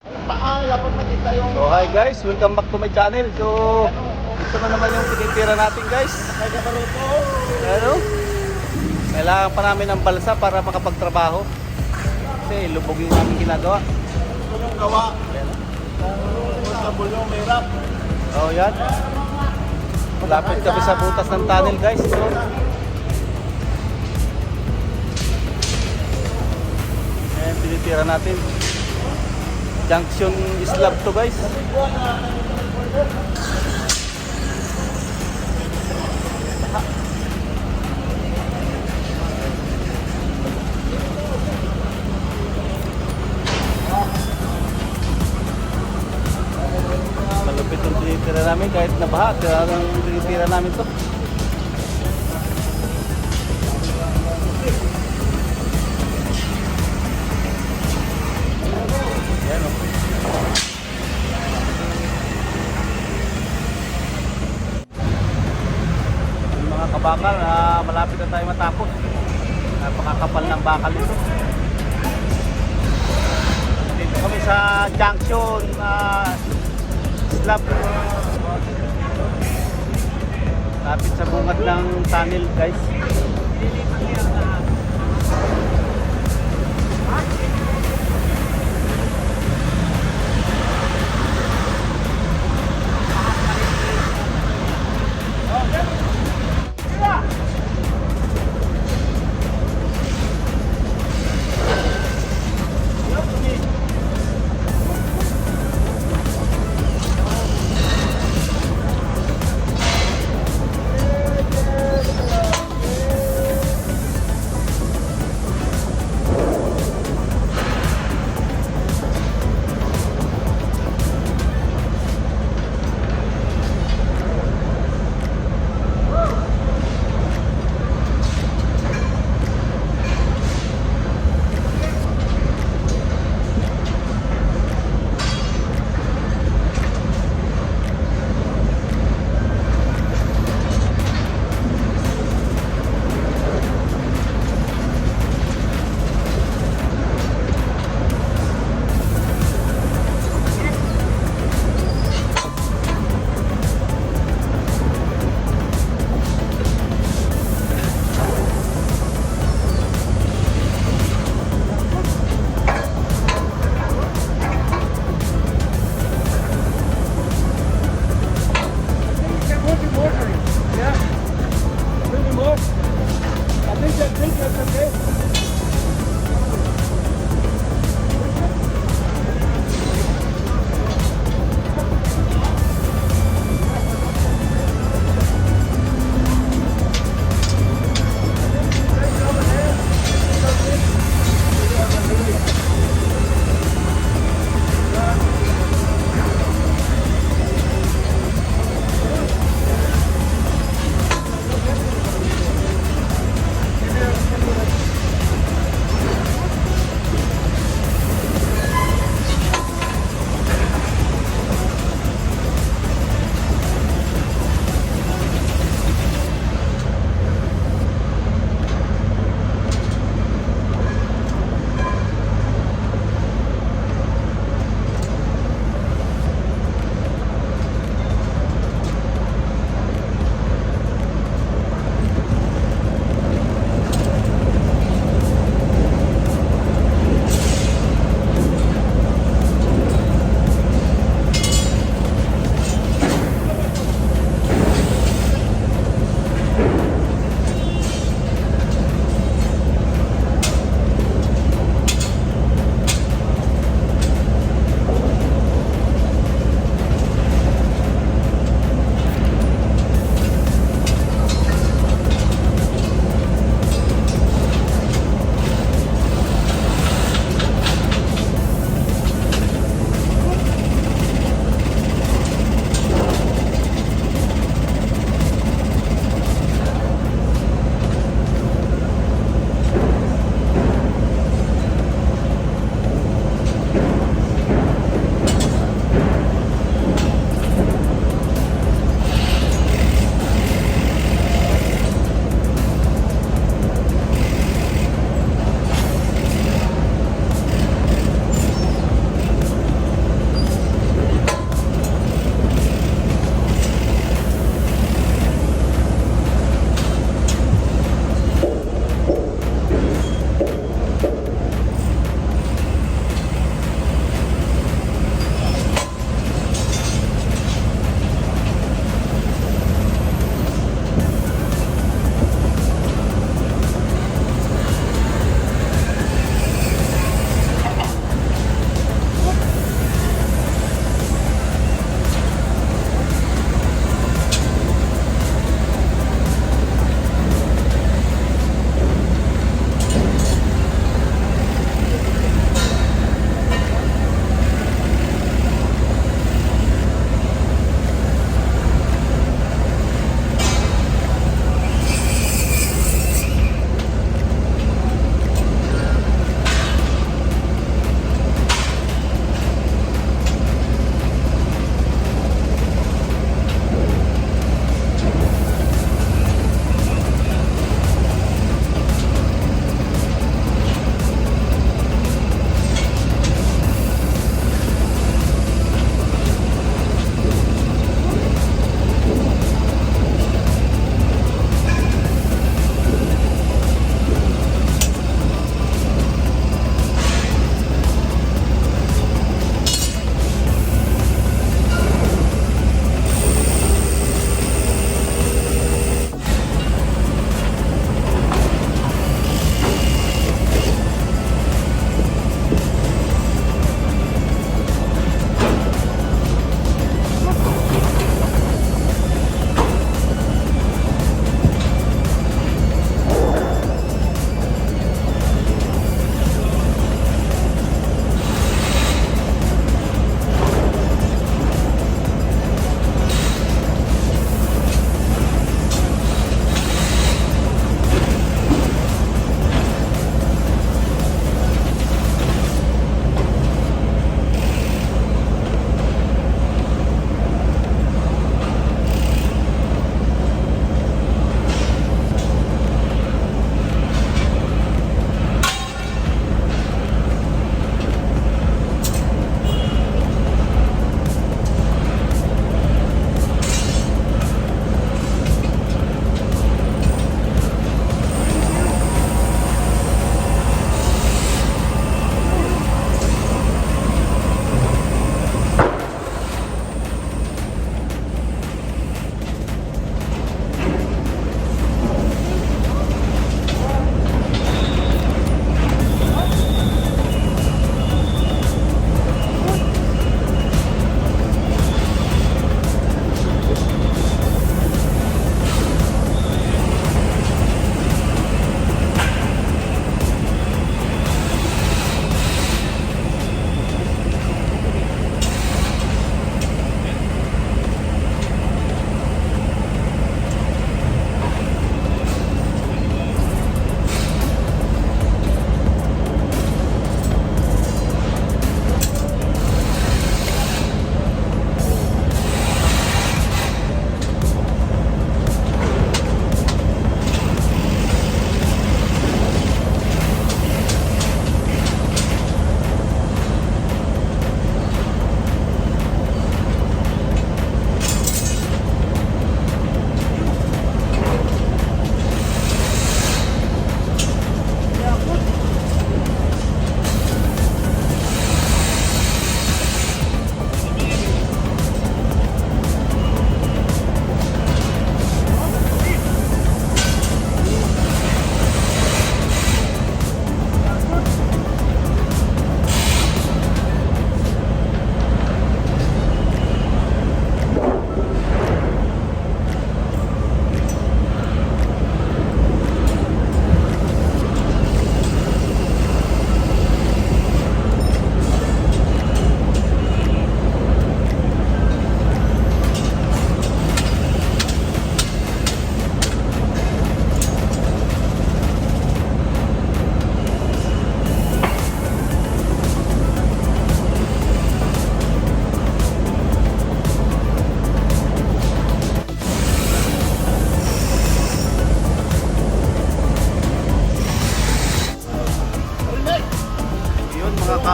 So hi guys, welcome back to my channel. So ito na naman yung tinitira natin guys. Ano? Kailangan pa namin ng balsa para makapagtrabaho. Kasi lubog yung namin ginagawa. Ito yung gawa. Sa bulong may rap. Oh yan. Malapit kami sa butas ng tunnel guys. So, ayan, tinitira natin. Junction slab to guys. Malupit yung tinitira namin kahit nabaha. Talagang tinitira namin to. Yan o. Yung mga kabakal, malapit na tayo matapos. Napakakapal ng bakal nito. Dito kami sa junction slab. Lapit sa bungad ng tunnel guys.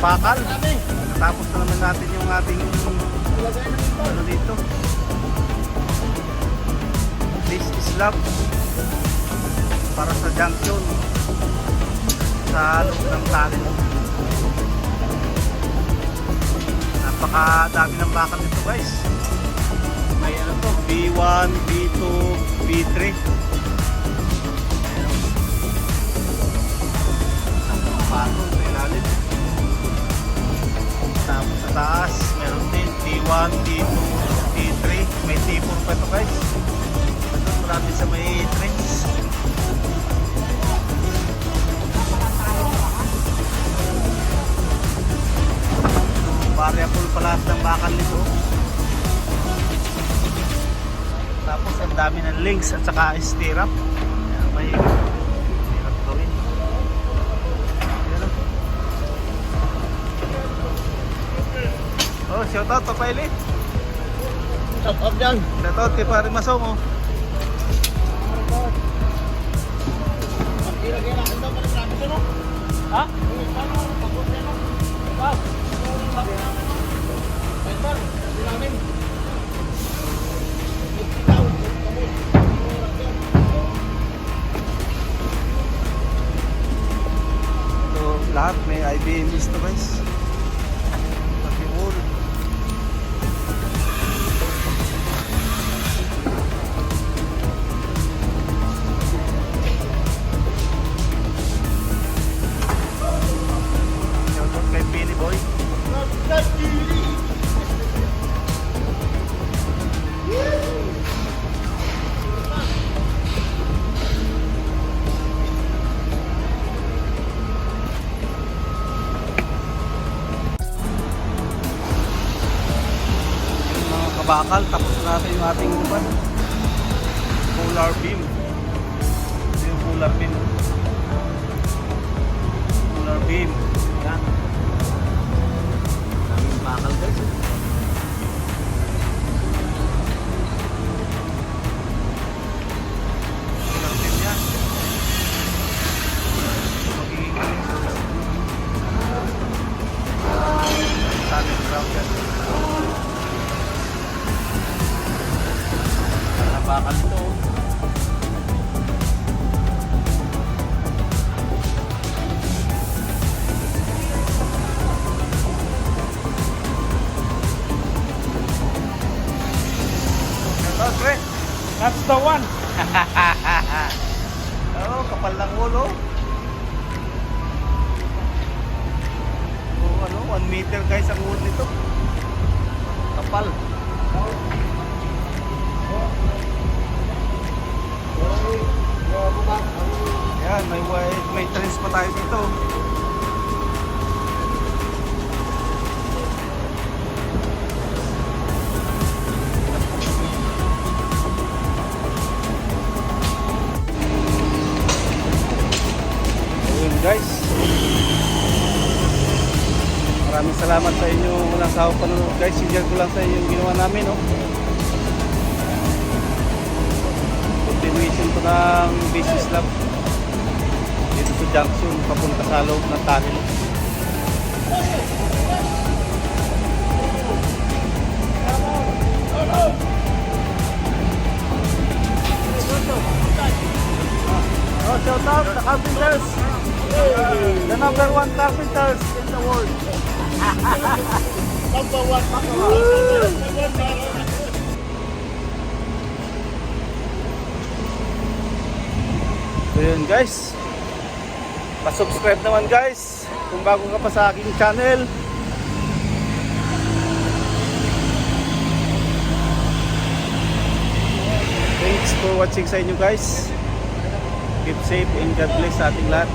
bakal. Tapos na naman natin yung ating ano dito. This is lab para sa junction sa loob ng tunnel. Napakadami ng bakal nito guys. May ano to, B1, B2, B3. Patong sa ilalim. Tapos sa taas, meron din T1, T2, T3. May T4 pa ito guys. Ito marami sa may trench. Variable pa lahat ng bakal nito. Tapos ang dami ng links at saka stirrup. May stirrup gawin. Oh, shoutout pa Paili. Shoutout dyan. Shoutout kay Pare Masong oh. Ilagay natin daw pala namin ito, no? Ha? Paano? Pagod yan, no? Wow. Paper, sabi namin. So, lahat may IBM list to guys. Pati wall. Shoutout kay Pili Boy. Mga kabakal, tapos na natin yung ating upan. Polar beam. Ito yung polar beam. Polar beam. Yan. Daming bakal guys. Polar beam yan. Magiging solid ground yan. Bakal ito. That's the one. Oh, kapal ng ulo. Oh, ano, 1 meter guys ang ulo nito. Kapal. Yan, may trace pa tayo dito. Ayun guys. Maraming salamat sa inyo walang sawang panonood guys. Sindihan ko lang sa inyo yung ginawa namin, no? Continuation to ng business lab dito sa junction papunta sa loob ng tunnel. Oh, shout out the carpenters, the number 1 carpenters in the world. Number one. So yun guys, pa-subscribe naman guys kung bago ka pa sa aking channel. Thanks for watching sa inyo guys. Keep safe and God bless sa ating lahat.